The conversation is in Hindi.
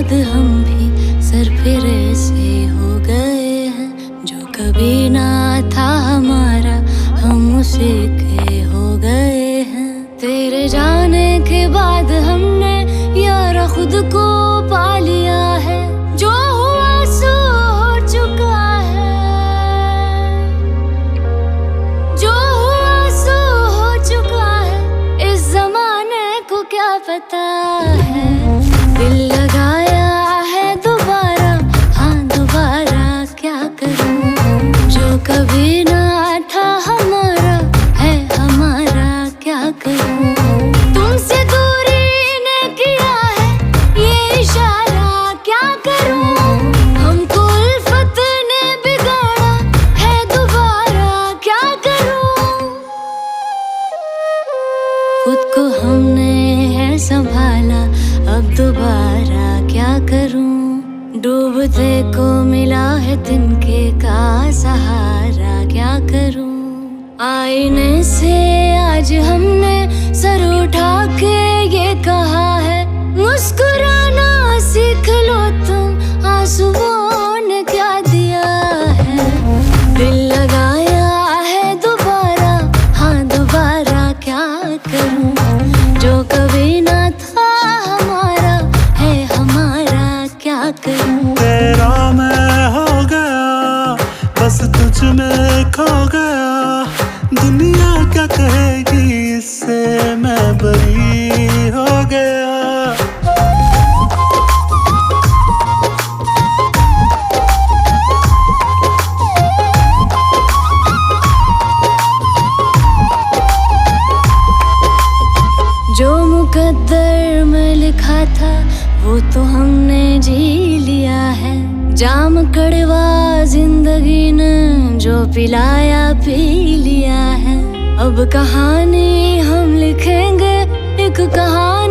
बाद हम भी सरफिरे से हो गए हैं। जो कभी ना था हमारा हम उसी के हो गए हैं। तेरे जाने के बाद हमने यारा खुद को पा लिया है। जो हुआ सो हो चुका है, जो हुआ सो हो चुका है। इस जमाने को क्या पता है। दिल लगाया है दोबारा, हाँ दोबारा क्या करूं। जो कभी ना था हमारा है हमारा क्या करूं। तुमसे दूरी ने किया है ये इशारा क्या करूं। हमको उल्फत ने बिगाड़ा है दोबारा क्या करूं। खुद को हमने है संभाला अब दोबारा क्या करूं। डूबते को मिला है तिनके का सहारा क्या करूं। आईने से आज हमने सर उठा के ये कहा है, मुस्कुराना सीख लो तुम, आंसुओं ने क्या दिया है। दिल लगाया है दोबारा, हाँ दोबारा क्या करूं। जो कभी ना था हमारा है हमारा क्या करूं। तेरा मैं हो गया बस तुझ में खो गया। दुनिया क्या कहेगी इससे मैं बरी हो गया। जो मुकद्दर में लिखा था वो तो हमने जी लिया है। जाम कड़वा जिंदगी ने जो पिलाया पी लिया है। अब कहानी हम लिखेंगे एक कहानी